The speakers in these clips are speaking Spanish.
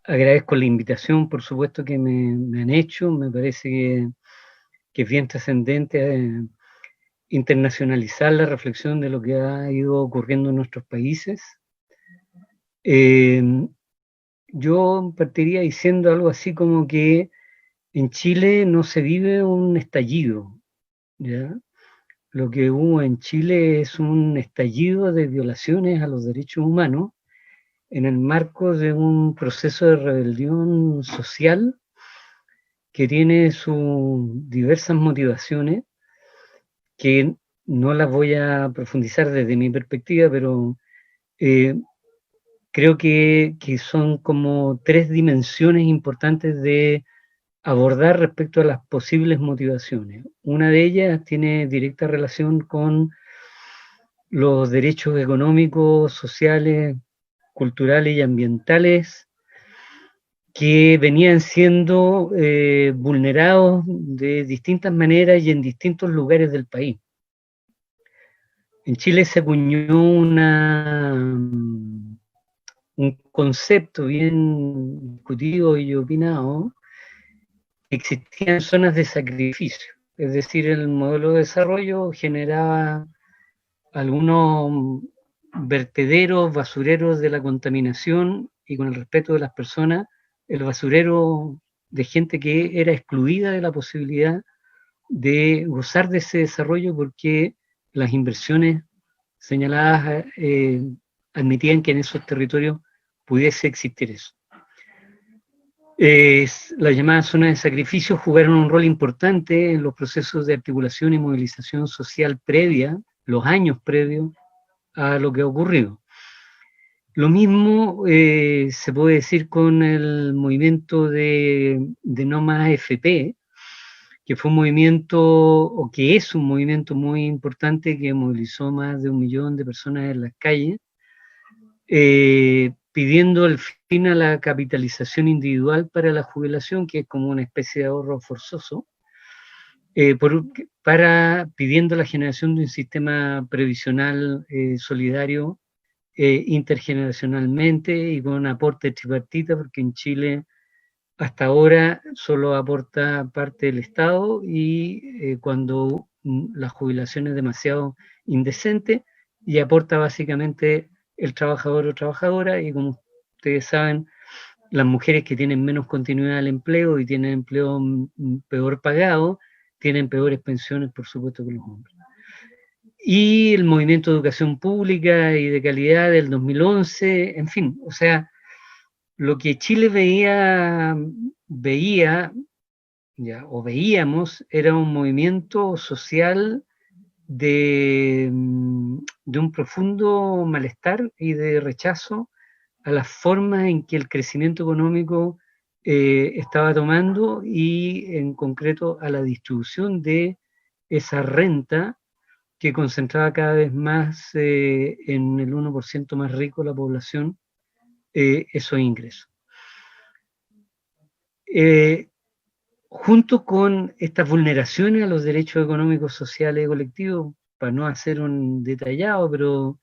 Agradezco la invitación, por supuesto, que me han hecho. Me parece que es bien trascendente internacionalizar la reflexión de lo que ha ido ocurriendo en nuestros países. Eh, yo partiría diciendo algo así como que en Chile no se vive un estallido, ¿ya? Lo que hubo en Chile es un estallido de violaciones a los derechos humanos en el marco de un proceso de rebelión social que tiene sus diversas motivaciones, que no las voy a profundizar desde mi perspectiva, pero eh, creo que son como tres dimensiones importantes de abordar respecto a las posibles motivaciones. Una de ellas tiene directa relación con los derechos económicos, sociales, culturales y ambientales que venían siendo vulnerados de distintas maneras y en distintos lugares del país. En Chile se acuñó un concepto bien discutido y opinado: existían zonas de sacrificio, es decir, el modelo de desarrollo generaba algunos vertederos, basureros de la contaminación, y con el respeto de las personas, el basurero de gente que era excluida de la posibilidad de gozar de ese desarrollo porque las inversiones señaladas admitían que en esos territorios pudiese existir eso. Las llamadas zonas de sacrificio jugaron un rol importante en los procesos de articulación y movilización social previa, los años previos a lo que ha ocurrido. Lo mismo se puede decir con el movimiento de No Más AFP, que fue un movimiento, o que es un movimiento muy importante, que movilizó más de 1 millón de personas en las calles, pidiendo el fin a la capitalización individual para la jubilación, que es como una especie de ahorro forzoso, pidiendo la generación de un sistema previsional solidario intergeneracionalmente y con un aporte tripartita, porque en Chile hasta ahora solo aporta parte del Estado, y cuando la jubilación es demasiado indecente, y aporta básicamente el trabajador o trabajadora, y como ustedes saben, las mujeres que tienen menos continuidad del empleo y tienen empleo peor pagado, tienen peores pensiones, por supuesto, que los hombres. Y el movimiento de educación pública y de calidad del 2011, en fin, o sea, lo que Chile veía ya, o veíamos, era un movimiento social de un profundo malestar y de rechazo a las formas en que el crecimiento económico estaba tomando, y en concreto a la distribución de esa renta que concentraba cada vez más en el 1% más rico de la población esos ingresos. Junto con estas vulneraciones a los derechos económicos, sociales y colectivos, para no hacer un detallado, pero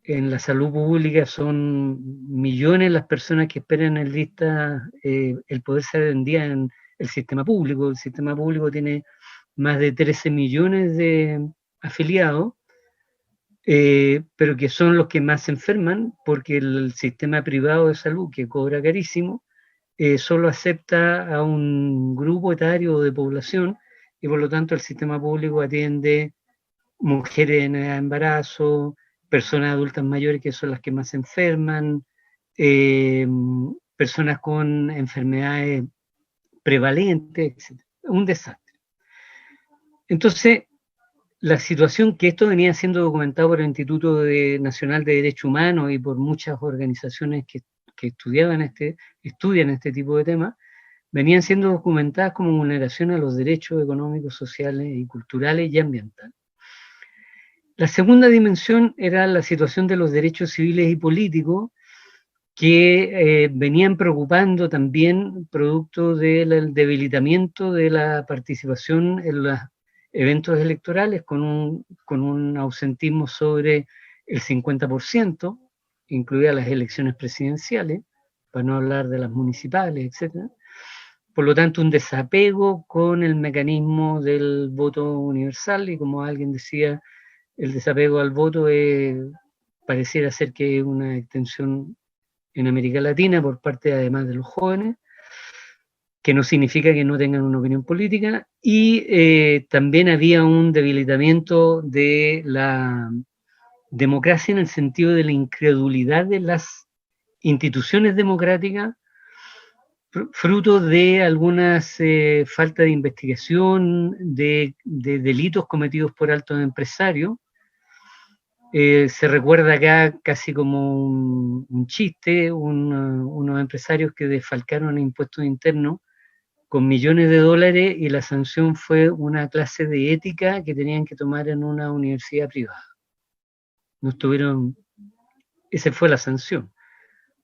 en la salud pública son millones las personas que esperan en lista el poder ser atendidas en el sistema público. El sistema público tiene más de 13 millones de afiliados, pero que son los que más se enferman, porque el sistema privado de salud, que cobra carísimo, solo acepta a un grupo etario de población, y por lo tanto el sistema público atiende mujeres en embarazo, personas adultas mayores, que son las que más se enferman, eh, personas con enfermedades prevalentes, etc. Un desastre. Entonces, la situación, que esto venía siendo documentado por el Instituto Nacional de Derechos Humanos y por muchas organizaciones que estudian este tipo de temas, venían siendo documentadas como vulneración a los derechos económicos, sociales y culturales y ambientales. La segunda dimensión era la situación de los derechos civiles y políticos, que venían preocupando también producto del debilitamiento de la participación en los eventos electorales, con un ausentismo sobre el 50%, incluidas las elecciones presidenciales, para no hablar de las municipales, etcétera. Por lo tanto, un desapego con el mecanismo del voto universal, y como alguien decía, el desapego al voto pareciera ser que es una extensión en América Latina por parte además de los jóvenes, que no significa que no tengan una opinión política, y también había un debilitamiento de la democracia en el sentido de la incredulidad de las instituciones democráticas, fruto de algunas falta de investigación, de delitos cometidos por altos empresarios. Se recuerda acá casi como un chiste, unos empresarios que desfalcaron impuestos internos con millones de dólares, y la sanción fue una clase de ética que tenían que tomar en una universidad privada. No estuvieron, esa fue la sanción.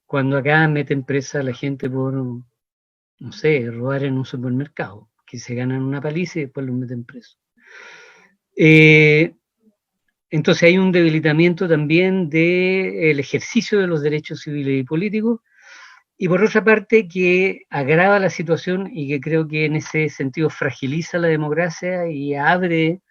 Cuando acá meten presa a la gente por, no sé, robar en un supermercado, que se ganan una paliza y después los meten preso. Entonces hay un debilitamiento también del ejercicio de los derechos civiles y políticos, y por otra parte que agrava la situación y que creo que en ese sentido fragiliza la democracia y abre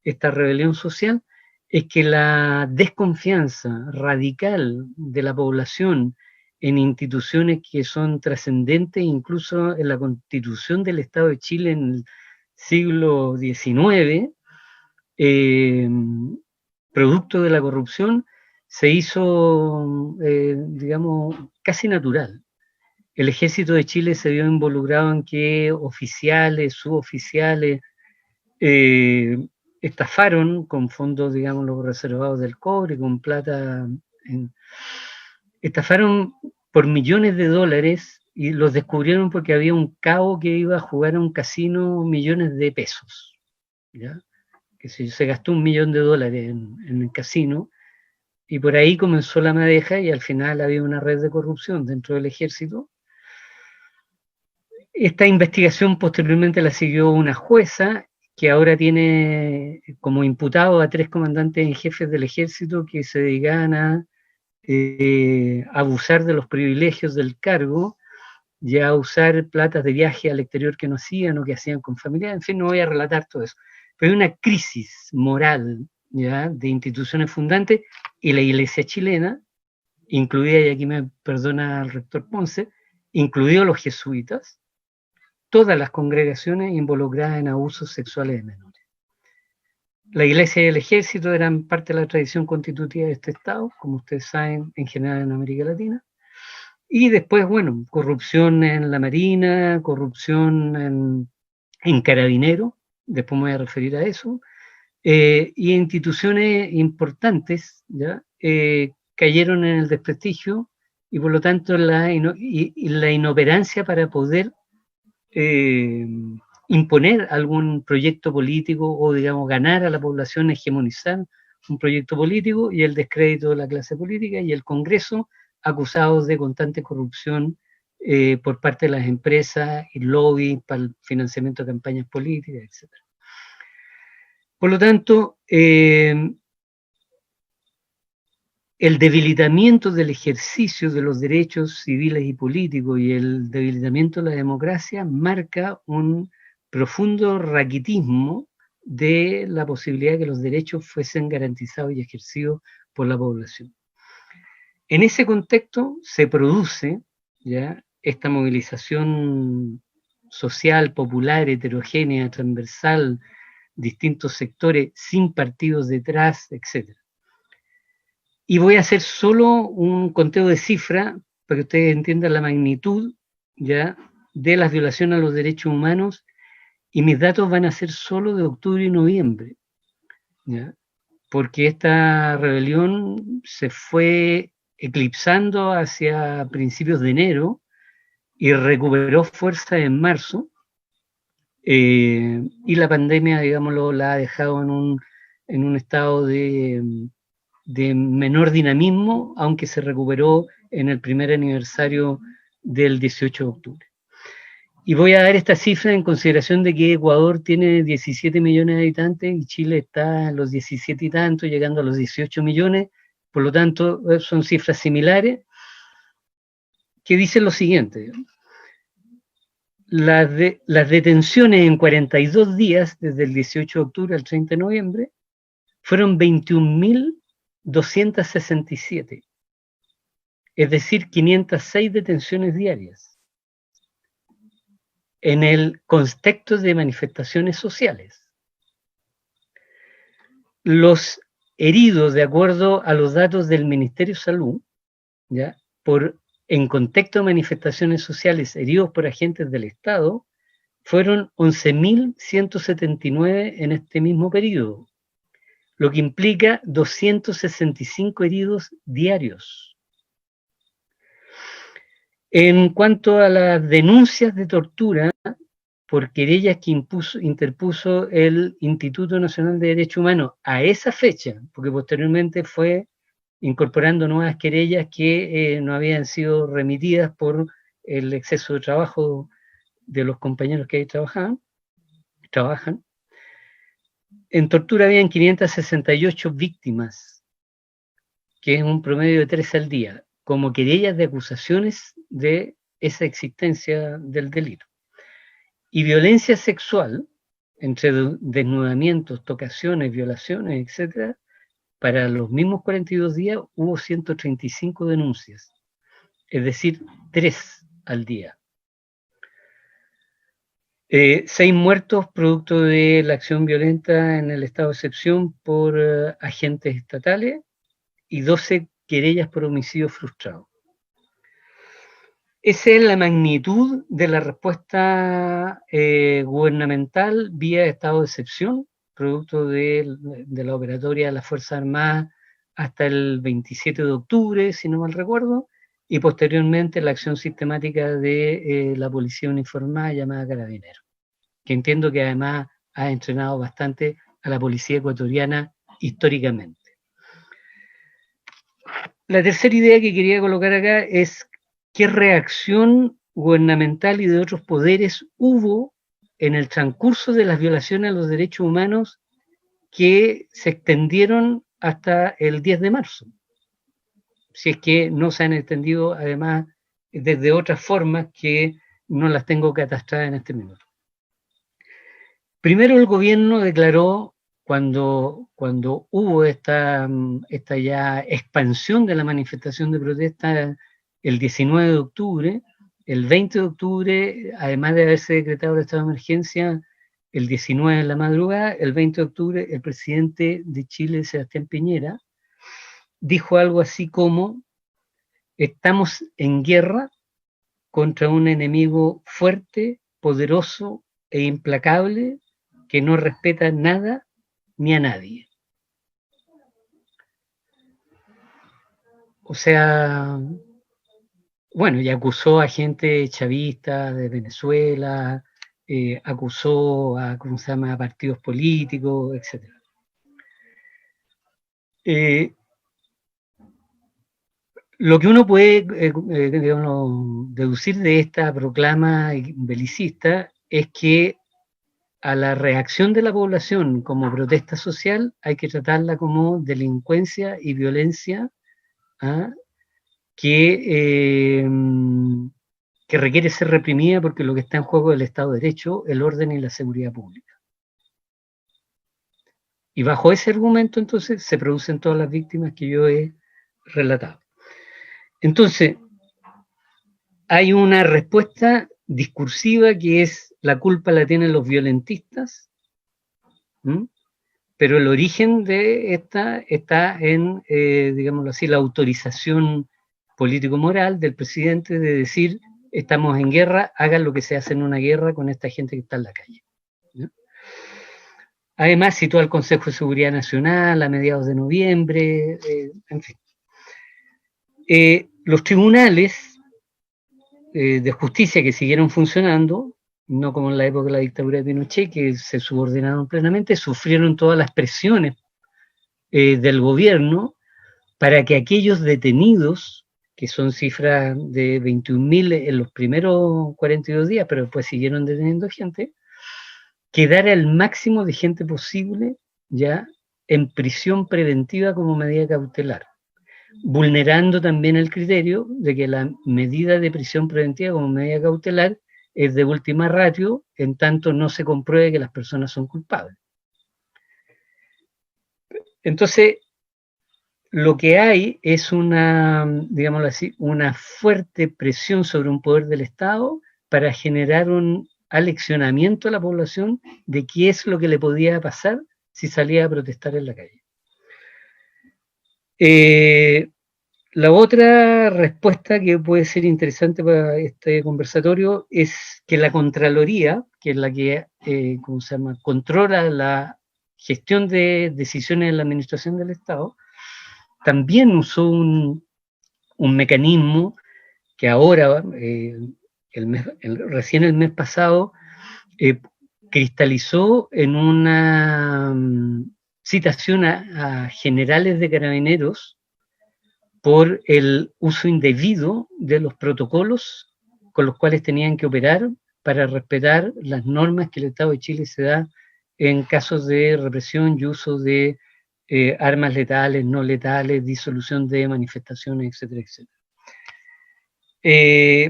esta rebelión social, es que la desconfianza radical de la población en instituciones que son trascendentes, incluso en la Constitución del Estado de Chile en el siglo XIX, producto de la corrupción, se hizo, digamos, casi natural. El ejército de Chile se vio involucrado en que oficiales, suboficiales, estafaron con fondos, digamos, los reservados del cobre, con plata, estafaron por millones de dólares, y los descubrieron porque había un cabo que iba a jugar a un casino millones de pesos, ¿ya? Que se gastó $1 millón en el casino, y por ahí comenzó la madeja, y al final había una red de corrupción dentro del ejército. Esta investigación posteriormente la siguió una jueza que ahora tiene como imputado a 3 comandantes en jefes del ejército que se dedicaban a abusar de los privilegios del cargo y a usar platas de viaje al exterior que no hacían o que hacían con familia. En fin, no voy a relatar todo eso. Pero hay una crisis moral, ¿ya?, de instituciones fundantes, y la Iglesia chilena, incluida, y aquí me perdona el rector Ponce, incluidos los jesuitas, todas las congregaciones involucradas en abusos sexuales de menores. La Iglesia y el Ejército eran parte de la tradición constitutiva de este Estado, como ustedes saben, en general en América Latina. Y después, bueno, corrupción en la Marina, corrupción en Carabineros, después me voy a referir a eso, y instituciones importantes, ¿ya?, cayeron en el desprestigio, y por lo tanto la inoperancia para poder imponer algún proyecto político, o digamos ganar a la población, hegemonizar un proyecto político, y el descrédito de la clase política y el Congreso acusados de constante corrupción por parte de las empresas y lobby para el financiamiento de campañas políticas, etc. Por lo tanto, el debilitamiento del ejercicio de los derechos civiles y políticos y el debilitamiento de la democracia marca un profundo raquitismo de la posibilidad de que los derechos fuesen garantizados y ejercidos por la población. En ese contexto se produce, ¿ya?, esta movilización social, popular, heterogénea, transversal, distintos sectores, sin partidos detrás, etc. Y voy a hacer solo un conteo de cifras para que ustedes entiendan la magnitud, ¿ya?, de las violaciones a los derechos humanos, y mis datos van a ser solo de octubre y noviembre, ¿ya?, porque esta rebelión se fue eclipsando hacia principios de enero y recuperó fuerza en marzo, y la pandemia, digámoslo, la ha dejado en un estado de menor dinamismo, aunque se recuperó en el primer aniversario del 18 de octubre. Y voy a dar esta cifra en consideración de que Ecuador tiene 17 millones de habitantes y Chile está en los 17 y tantos, llegando a los 18 millones, por lo tanto son cifras similares. que dice lo siguiente: las detenciones en 42 días, desde el 18 de octubre al 30 de noviembre, fueron 21.267, es decir, 506 detenciones diarias, en el contexto de manifestaciones sociales. Los heridos, de acuerdo a los datos del Ministerio de Salud, ¿ya?, en contexto de manifestaciones sociales heridos por agentes del Estado, fueron 11.179 en este mismo periodo, lo que implica 265 heridos diarios. En cuanto a las denuncias de tortura por querellas que interpuso el Instituto Nacional de Derechos Humanos a esa fecha, porque posteriormente fue incorporando nuevas querellas que no habían sido remitidas por el exceso de trabajo de los compañeros que ahí trabajan. En tortura habían 568 víctimas, que es un promedio de 3 al día, como querellas de acusaciones de esa existencia del delito. Y violencia sexual, entre desnudamientos, tocaciones, violaciones, etc., para los mismos 42 días hubo 135 denuncias, es decir, 3 al día. 6 muertos producto de la acción violenta en el estado de excepción por agentes estatales y 12 querellas por homicidio frustrado. Esa es la magnitud de la respuesta gubernamental vía estado de excepción, producto de la operatoria de las Fuerzas Armadas hasta el 27 de octubre, si no mal recuerdo, y posteriormente la acción sistemática de la policía uniformada llamada Carabineros, que entiendo que además ha entrenado bastante a la policía ecuatoriana históricamente. La tercera idea que quería colocar acá es qué reacción gubernamental y de otros poderes hubo en el transcurso de las violaciones a los derechos humanos que se extendieron hasta el 10 de marzo. Si es que no se han extendido, además, desde otras formas que no las tengo catastradas en este minuto. Primero, el gobierno declaró, cuando hubo esta ya expansión de la manifestación de protesta el 19 de octubre, el 20 de octubre, además de haberse decretado el estado de emergencia, el 19 en la madrugada, el 20 de octubre, el presidente de Chile, Sebastián Piñera, dijo algo así como: estamos en guerra contra un enemigo fuerte, poderoso e implacable que no respeta nada ni a nadie. O sea, bueno, y acusó a gente chavista de Venezuela, acusó a, ¿cómo se llama?, a partidos políticos, etc. Lo que uno puede digamos, deducir de esta proclama belicista es que a la reacción de la población como protesta social hay que tratarla como delincuencia y violencia, que requiere ser reprimida, porque lo que está en juego es el Estado de Derecho, el orden y la seguridad pública. Y bajo ese argumento, entonces, se producen todas las víctimas que yo he relatado. Entonces, hay una respuesta discursiva que es: la culpa la tienen los violentistas, pero el origen de esta está en, digámoslo así, la autorización político-moral del presidente de decir: estamos en guerra, hagan lo que se hace en una guerra con esta gente que está en la calle, ¿no? Además, citó al Consejo de Seguridad Nacional a mediados de noviembre, en fin. Los tribunales de justicia que siguieron funcionando, no como en la época de la dictadura de Pinochet, que se subordinaron plenamente, sufrieron todas las presiones del gobierno para que aquellos detenidos, que son cifras de 21.000 en los primeros 42 días, pero después siguieron deteniendo gente, quedara el máximo de gente posible ya en prisión preventiva como medida cautelar. vulnerando también el criterio de que la medida de prisión preventiva como medida cautelar es de última ratio, en tanto no se compruebe que las personas son culpables. Entonces, lo que hay es una, digámoslo así, una fuerte presión sobre un poder del Estado para generar un aleccionamiento a la población de qué es lo que le podía pasar si salía a protestar en la calle. La otra respuesta que puede ser interesante para este conversatorio es que la Contraloría, que es la que ¿cómo se llama?, controla la gestión de decisiones en la administración del Estado, también usó un mecanismo que ahora, recién el mes pasado, cristalizó en una citación a generales de carabineros por el uso indebido de los protocolos con los cuales tenían que operar para respetar las normas que el Estado de Chile se da en casos de represión y uso de armas letales, no letales, disolución de manifestaciones, etcétera, etcétera.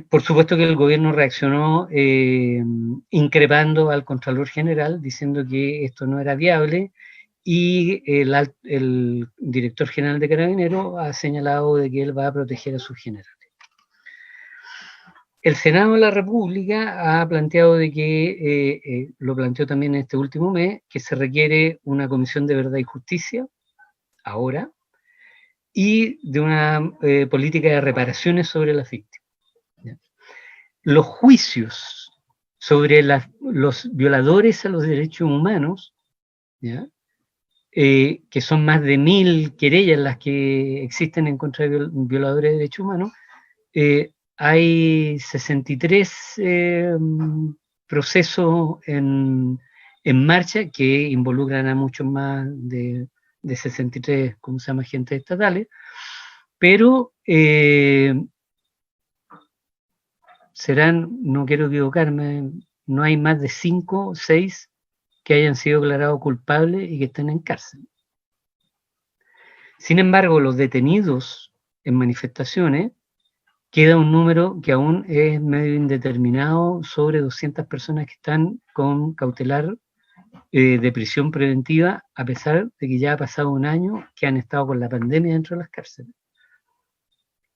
Por supuesto que el gobierno reaccionó increpando al Contralor General, diciendo que esto no era viable, y el director general de Carabineros ha señalado de que él va a proteger a sus generales. El Senado de la República ha planteado de que, lo planteó también en este último mes, que se requiere una comisión de verdad y justicia, ahora, y de una política de reparaciones sobre las víctimas. ¿Ya? Los juicios sobre los violadores a los derechos humanos, ¿ya?, que son más de 1000 querellas las que existen en contra de violadores de derechos humanos, hay 63 procesos en marcha que involucran a muchos más de 63, ¿cómo se llama?, agentes estatales, pero serán, no quiero equivocarme, no hay más de 5 o 6 que hayan sido declarados culpables y que estén en cárcel. Sin embargo, los detenidos en manifestaciones, queda un número que aún es medio indeterminado, sobre 200 personas que están con cautelar de prisión preventiva, a pesar de que ya ha pasado un año que han estado con la pandemia dentro de las cárceles.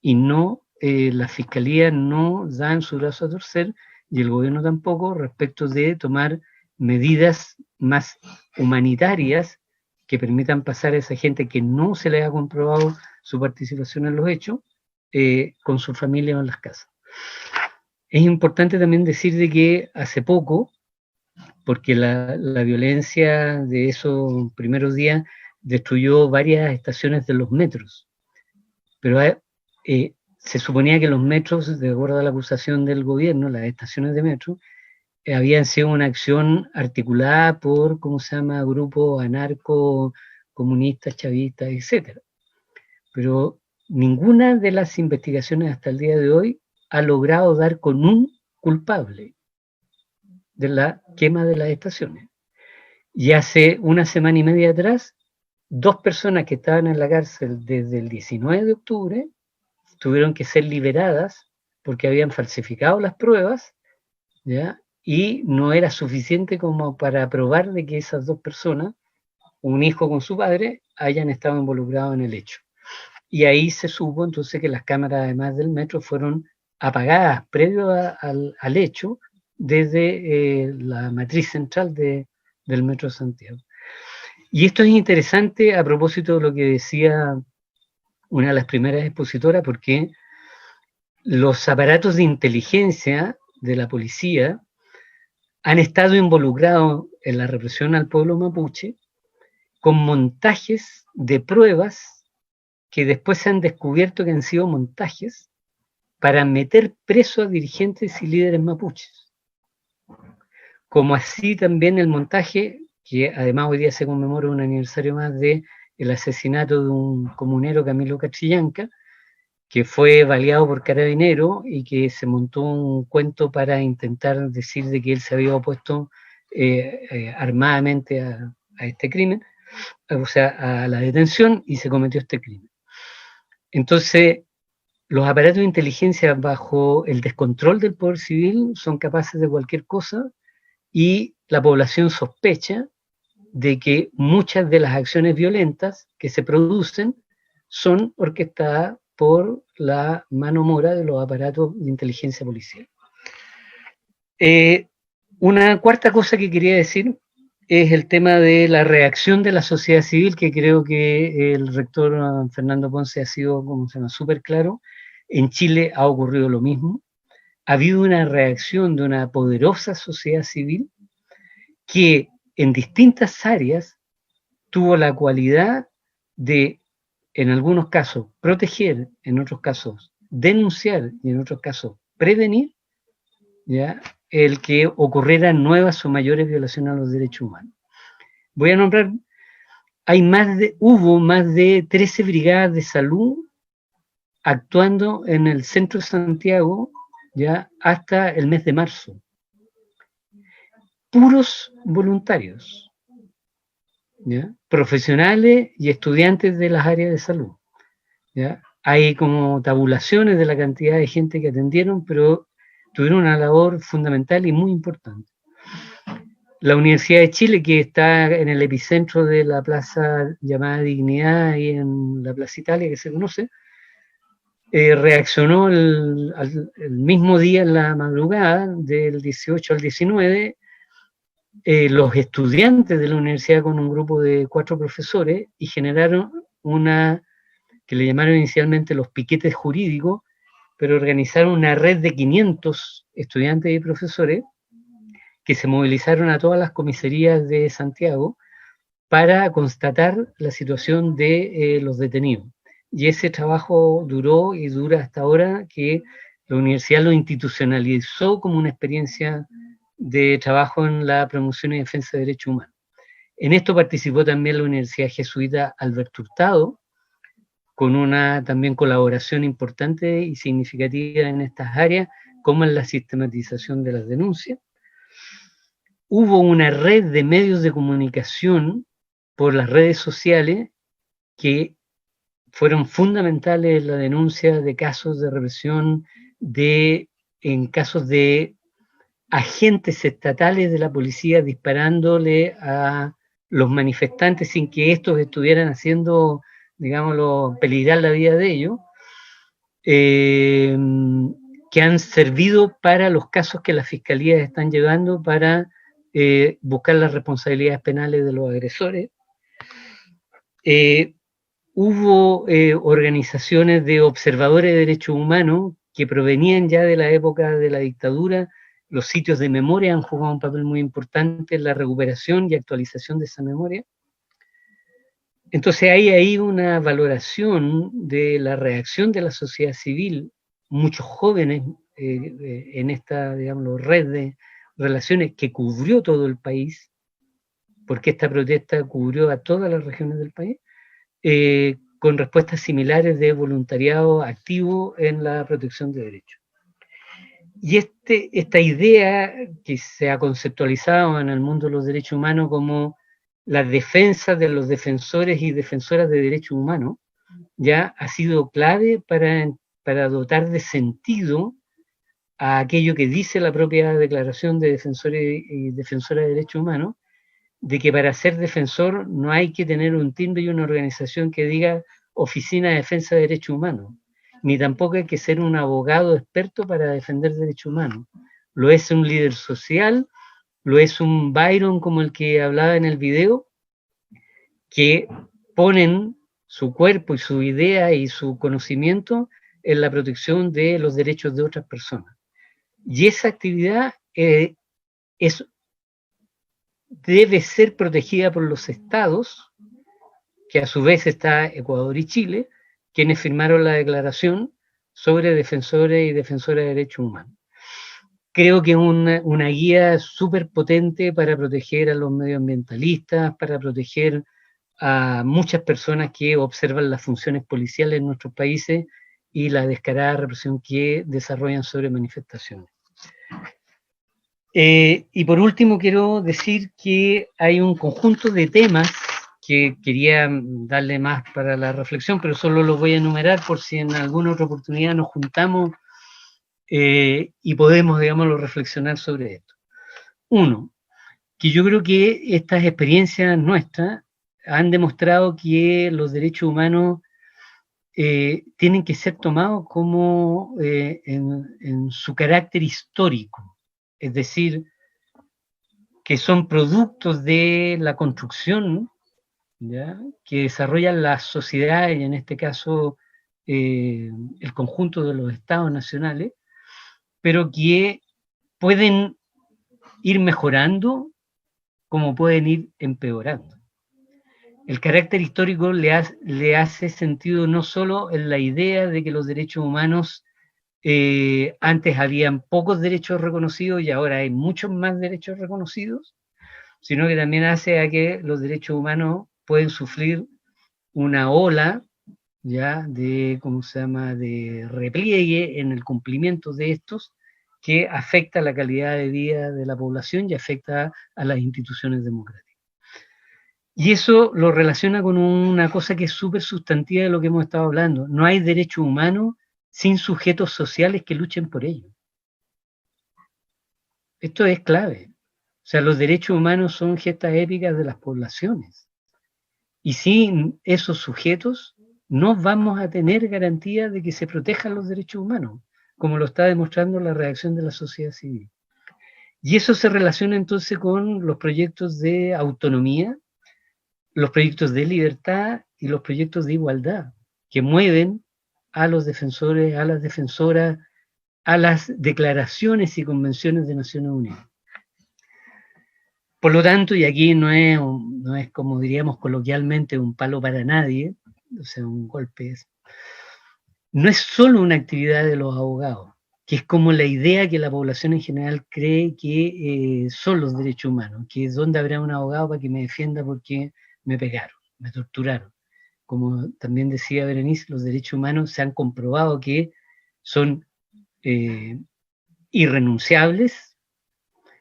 Y no, la Fiscalía no dan su brazo a torcer, y el gobierno tampoco, respecto de tomar medidas más humanitarias que permitan pasar a esa gente que no se le ha comprobado su participación en los hechos, con su familia o en las casas. Es importante también decir de que hace poco, porque la violencia de esos primeros días destruyó varias estaciones de los metros, pero se suponía que los metros, de acuerdo a la acusación del gobierno, las estaciones de metro, habían sido una acción articulada por, ¿cómo se llama?, grupos anarco, comunistas, chavistas, etcétera. Pero ninguna de las investigaciones hasta el día de hoy ha logrado dar con un culpable de la quema de las estaciones. Y hace una semana y media atrás, 2 personas que estaban en la cárcel desde el 19 de octubre tuvieron que ser liberadas porque habían falsificado las pruebas, ¿ya?, y no era suficiente como para probar de que esas 2 personas, un hijo con su padre, hayan estado involucrados en el hecho. Y ahí se supo entonces que las cámaras, además del metro, fueron apagadas previo al hecho desde la matriz central del Metro de Santiago. Y esto es interesante a propósito de lo que decía una de las primeras expositoras, porque los aparatos de inteligencia de la policía han estado involucrados en la represión al pueblo mapuche con montajes de pruebas que después se han descubierto que han sido montajes para meter preso a dirigentes y líderes mapuches. Como así también el montaje, que además hoy día se conmemora un aniversario más de el asesinato de un comunero, Camilo Catrillanca, que fue baleado por Carabineros y que se montó un cuento para intentar decir de que él se había opuesto armadamente a este crimen, o sea, a la detención, y se cometió este crimen. Entonces, los aparatos de inteligencia bajo el descontrol del poder civil son capaces de cualquier cosa y la población sospecha de que muchas de las acciones violentas que se producen son orquestadas por la mano mora de los aparatos de inteligencia policial. Una cuarta cosa que quería decir es el tema de la reacción de la sociedad civil, que creo que el rector Fernando Ponce ha sido, como se llama, súper claro. En Chile ha ocurrido lo mismo. Ha habido una reacción de una poderosa sociedad civil que en distintas áreas tuvo la cualidad de, en algunos casos, proteger, en otros casos, denunciar y en otros casos, prevenir, ¿ya?, el que ocurrieran nuevas o mayores violaciones a los derechos humanos. Voy a nombrar, hubo más de 13 brigadas de salud actuando en el centro de Santiago, ya hasta el mes de marzo. Puros voluntarios, ¿ya?, profesionales y estudiantes de las áreas de salud, ¿ya? Hay como tabulaciones de la cantidad de gente que atendieron, pero tuvieron una labor fundamental y muy importante. La Universidad de Chile, que está en el epicentro de la plaza llamada Dignidad y en la Plaza Italia, que se conoce, reaccionó el mismo día en la madrugada, del 18 al 19, los estudiantes de la universidad con un grupo de 4 profesores y generaron una, que le llamaron inicialmente los piquetes jurídicos, pero organizaron una red de 500 estudiantes y profesores que se movilizaron a todas las comisarías de Santiago para constatar la situación de los detenidos. Y ese trabajo duró y dura hasta ahora, que la universidad lo institucionalizó como una experiencia de trabajo en la promoción y defensa de derechos humanos. En esto participó también la Universidad Jesuita Alberto Hurtado, con una también colaboración importante y significativa en estas áreas, como en la sistematización de las denuncias. Hubo una red de medios de comunicación por las redes sociales que fueron fundamentales en la denuncia de casos de represión, en casos de agentes estatales de la policía disparándole a los manifestantes sin que estos estuvieran haciendo, digámoslo, peligrar la vida de ellos, que han servido para los casos que las fiscalías están llevando para buscar las responsabilidades penales de los agresores. Hubo organizaciones de observadores de derechos humanos que provenían ya de la época de la dictadura. Los sitios de memoria han jugado un papel muy importante en la recuperación y actualización de esa memoria. Entonces hay ahí una valoración de la reacción de la sociedad civil, muchos jóvenes en esta, digamos, red de relaciones que cubrió todo el país, porque esta protesta cubrió a todas las regiones del país, con respuestas similares de voluntariado activo en la protección de derechos. Y esta idea que se ha conceptualizado en el mundo de los derechos humanos como la defensa de los defensores y defensoras de derechos humanos, ya ha sido clave para dotar de sentido a aquello que dice la propia Declaración de Defensores y Defensoras de Derechos Humanos, de que para ser defensor no hay que tener un timbre y una organización que diga Oficina de Defensa de Derechos Humanos, ni tampoco hay que ser un abogado experto para defender derechos humanos. Lo es un líder social, lo es un Byron como el que hablaba en el video, que ponen su cuerpo y su idea y su conocimiento en la protección de los derechos de otras personas. Y esa actividad debe ser protegida por los estados, que a su vez está Ecuador y Chile, quienes firmaron la declaración sobre defensores y defensoras de derechos humanos. Creo que es una guía súper potente para proteger a los medioambientalistas, para proteger a muchas personas que observan las funciones policiales en nuestros países y la descarada represión que desarrollan sobre manifestaciones. Y por último quiero decir que hay un conjunto de temas que quería darle más para la reflexión, pero solo los voy a enumerar por si en alguna otra oportunidad nos juntamos y podemos, digamos, reflexionar sobre esto. Uno, que yo creo que estas experiencias nuestras han demostrado que los derechos humanos tienen que ser tomados como en su carácter histórico, es decir, que son productos de la construcción, ¿ya?, que desarrollan las sociedades, y en este caso el conjunto de los estados nacionales, pero que pueden ir mejorando como pueden ir empeorando. El carácter histórico le hace sentido no solo en la idea de que los derechos humanos antes habían pocos derechos reconocidos y ahora hay muchos más derechos reconocidos, sino que también hace a que los derechos humanos pueden sufrir una ola ya de, ¿cómo se llama?, de repliegue en el cumplimiento de estos, que afecta la calidad de vida de la población y afecta a las instituciones democráticas. Y eso lo relaciona con una cosa que es súper sustantiva de lo que hemos estado hablando. No hay derechos humanos sin sujetos sociales que luchen por ellos. Esto es clave. O sea, los derechos humanos son gestas épicas de las poblaciones. Y sin esos sujetos no vamos a tener garantía de que se protejan los derechos humanos, como lo está demostrando la reacción de la sociedad civil. Y eso se relaciona entonces con los proyectos de autonomía, los proyectos de libertad y los proyectos de igualdad, que mueven a los defensores, a las defensoras, a las declaraciones y convenciones de Naciones Unidas. Por lo tanto, y aquí no es como diríamos coloquialmente un palo para nadie, o sea, un golpe, no es solo una actividad de los abogados, que es como la idea que la población en general cree que son los derechos humanos, que es donde habrá un abogado para que me defienda porque me pegaron, me torturaron. Como también decía Berenice, los derechos humanos se han comprobado que son irrenunciables,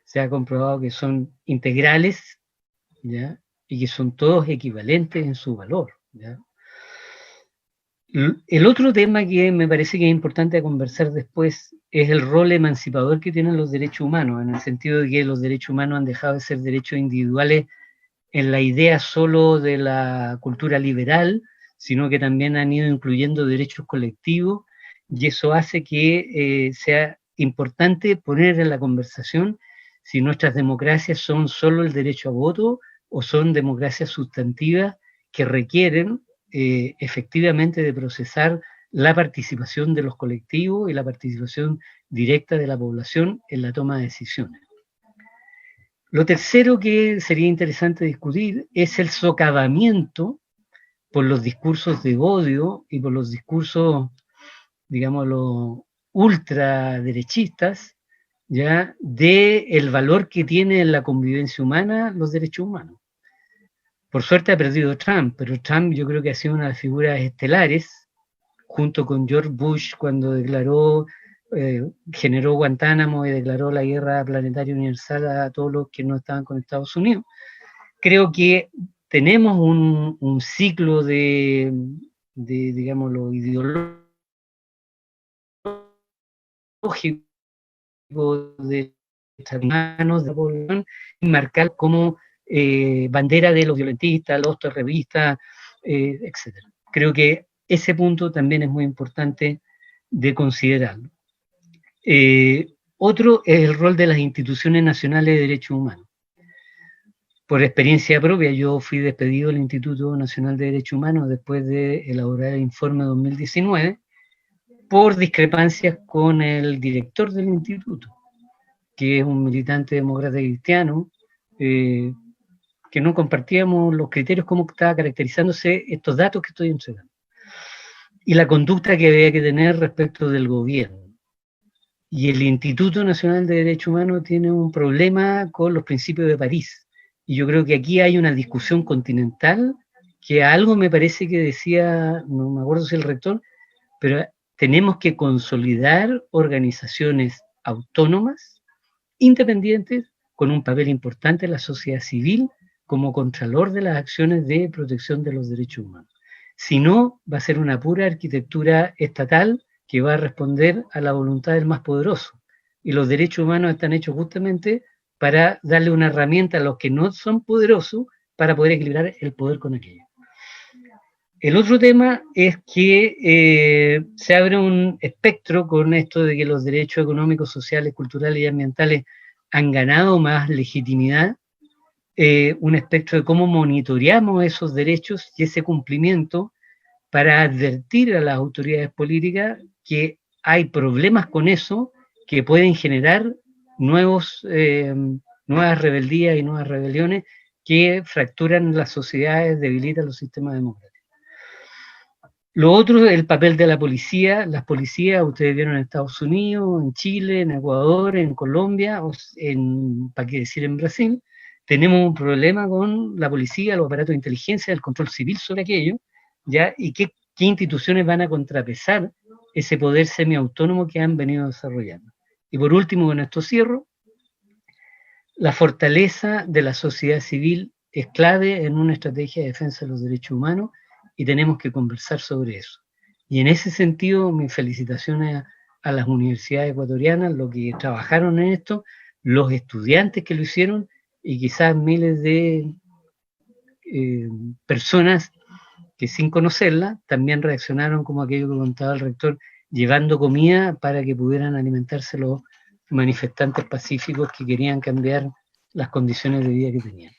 se ha comprobado que son integrales, ¿ya?, y que son todos equivalentes en su valor, ¿ya? El otro tema que me parece que es importante conversar después es el rol emancipador que tienen los derechos humanos, en el sentido de que los derechos humanos han dejado de ser derechos individuales en la idea solo de la cultura liberal, sino que también han ido incluyendo derechos colectivos, y eso hace que sea importante poner en la conversación si nuestras democracias son solo el derecho a voto o son democracias sustantivas que requieren efectivamente de procesar la participación de los colectivos y la participación directa de la población en la toma de decisiones. Lo tercero que sería interesante discutir es el socavamiento por los discursos de odio y por los discursos, digámoslo, ultraderechistas, ya, del valor que tiene en la convivencia humana los derechos humanos. Por suerte ha perdido Trump, pero Trump yo creo que ha sido una de las figuras estelares, junto con George Bush cuando declaró, generó Guantánamo y declaró la guerra planetaria universal a todos los que no estaban con Estados Unidos. Creo que tenemos un ciclo de digámoslo, ideológico de hermanos de la población, marcar como bandera de los violentistas, los terroristas, etc. Creo que ese punto también es muy importante de considerarlo. Otro es el rol de las instituciones nacionales de derechos humanos. Por experiencia propia, yo fui despedido del Instituto Nacional de Derechos Humanos después de elaborar el informe 2019 por discrepancias con el director del instituto, que es un militante demócrata cristiano, que no compartíamos los criterios como estaba caracterizándose estos datos que estoy entregando, y la conducta que había que tener respecto del gobierno. Y el Instituto Nacional de Derechos Humanos tiene un problema con los principios de París. Y yo creo que aquí hay una discusión continental que algo me parece que decía, no me acuerdo si el rector, pero tenemos que consolidar organizaciones autónomas, independientes, con un papel importante en la sociedad civil, como contralor de las acciones de protección de los derechos humanos. Si no, va a ser una pura arquitectura estatal que va a responder a la voluntad del más poderoso. Y los derechos humanos están hechos justamente para darle una herramienta a los que no son poderosos para poder equilibrar el poder con aquello. El otro tema es que se abre un espectro con esto de que los derechos económicos, sociales, culturales y ambientales han ganado más legitimidad, un espectro de cómo monitoreamos esos derechos y ese cumplimiento para advertir a las autoridades políticas que hay problemas con eso que pueden generar nuevas rebeldías y nuevas rebeliones que fracturan las sociedades, debilitan los sistemas democráticos. Lo otro es el papel de la policía. Las policías, ustedes vieron en Estados Unidos, en Chile, en Ecuador, en Colombia, para qué decir en Brasil, tenemos un problema con la policía, los aparatos de inteligencia, el control civil sobre aquello, ¿ya? Y qué instituciones van a contrapesar ese poder semiautónomo que han venido desarrollando. Y por último, con esto cierro, la fortaleza de la sociedad civil es clave en una estrategia de defensa de los derechos humanos y tenemos que conversar sobre eso. Y en ese sentido, mis felicitaciones a las universidades ecuatorianas, los que trabajaron en esto, los estudiantes que lo hicieron y quizás miles de personas que sin conocerla también reaccionaron como aquello que contaba el rector, llevando comida para que pudieran alimentarse los manifestantes pacíficos que querían cambiar las condiciones de vida que tenían.